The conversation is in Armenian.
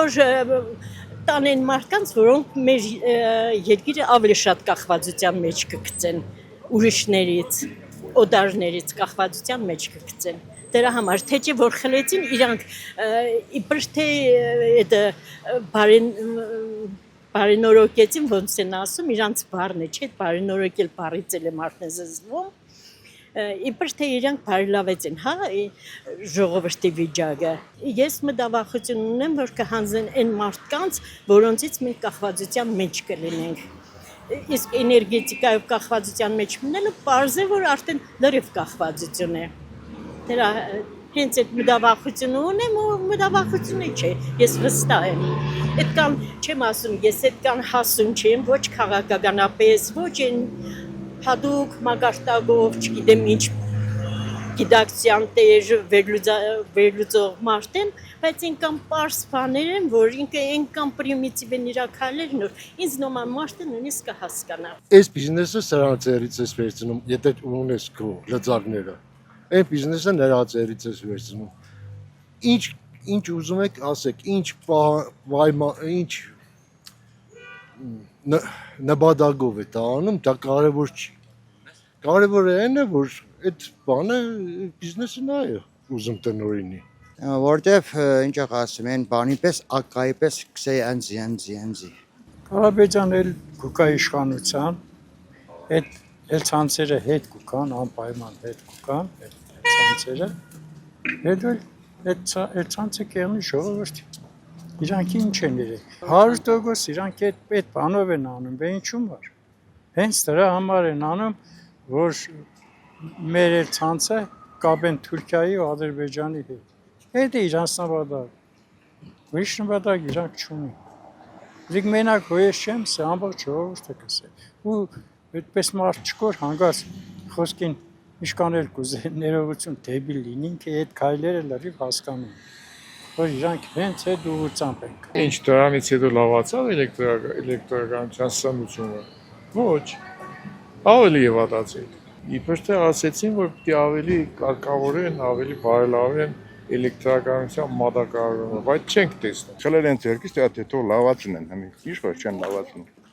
որ տանեն մարդկանց, որոնք մեր երկիրը ավելի շատ կախվածության մեջ կգցեն ուրիշներից, օդարներից կախվածության մեջ կգցեն։ Դրա համար թե չէ որ խլեցին իրանք իբր թե բարենորոգեցին ոնց են ասում իրանց բառն է, չէ՞ բարենորոգել բառից էլ է մարդն զզվում։ Իբր թե իրանք բարելավեցին, հա, ժողովրդի վիճակը։ Ես մտավախություն ունեմ, որ կհանձեն այն մարդկանց, որոնցից մենք կախվածության մեջ կլինենք։ Իսկ էներգետիկայով կախվածության մեջ մնելը պարզ է, որ արդեն լրիվ կախվածություն է։ Դրա հենց այդ մտավախությունը ունեմ ու մտավախությունը չէ, ես վստահ եմ։ Այդքան չեմ ասում, ես այդքան հասուն չեմ, ոչ քաղաքականապես, ոչ այն հատուկ մակարդակով, չգիտեմ ինչ գիտակցության տեր վերլուծող մարդ եմ, բայց ինքան պարզ բաներ են, որ ինքը այնքան պրիմիտիվ են իր քայլերն, որ ինձ նոման մարդը նույնիսկ կհասկանա։ Այս բիզնեսը սրանց երից ես վերցնում, եթե ունես քո լծակները, այն բիզնեսը նրա ձեռից ես վերցնում։ Ինչ ուզում եք ասեք, ինչ նպատակով է դա անում, դա կարևոր չի։ Կարևորը այն է, որ այդ բանը բիզնեսը նա է ուզում տնօրինի։ Որտեվ ինչ եք ասում, այն բանի պես ակայի պես կսեի անձի։ Ղարաբեջան էլ գուկա իշխանության, այդ ցանցերը հետ գուկան, անպայման հետ գուկան, այդ ցանցերը, հետո այդ ցանցը կեղնի ժողովրդի։ Իրանք ինչ են իրենք, 100% իրանք այդ բանով են անում, բե ինչու՞ որ։ Հենց դրա համար են անում, որ մեր այդ ցանցը կապեն Թուրքիայի ու Ադրբեջանի հետ։ Այդ է իրանց նպատակը։ Ուրիշ նպատակ իրանք չունեն։ Իսկ մենակ հոյես չեմ, սա ամբողջ ժողովուրդը կսե։ Ու այդպես մարդ չկոր հանգած խոսքին ինչքան էլ կուզեն ներողություն դեպի լինին, թե այդ քայլերը լրիվ հասկանում։ Որ իրանք հենց այդ ուղղությամբ են։ Ինչ դրանից հետո լավացավ էլեկտրականության սնությունը։ Ոչ։ Ավելի է վատացել։ Իբր թե ասեցին, որ պիտի ավելի կարգավորեն, ավելի բարելավեն էլեկտրականության մատակարարումը, բայց չենք տեսնում։ Խլել են ձերքից, թե թող լավացնեն, ինչ որ չեն լավացնում։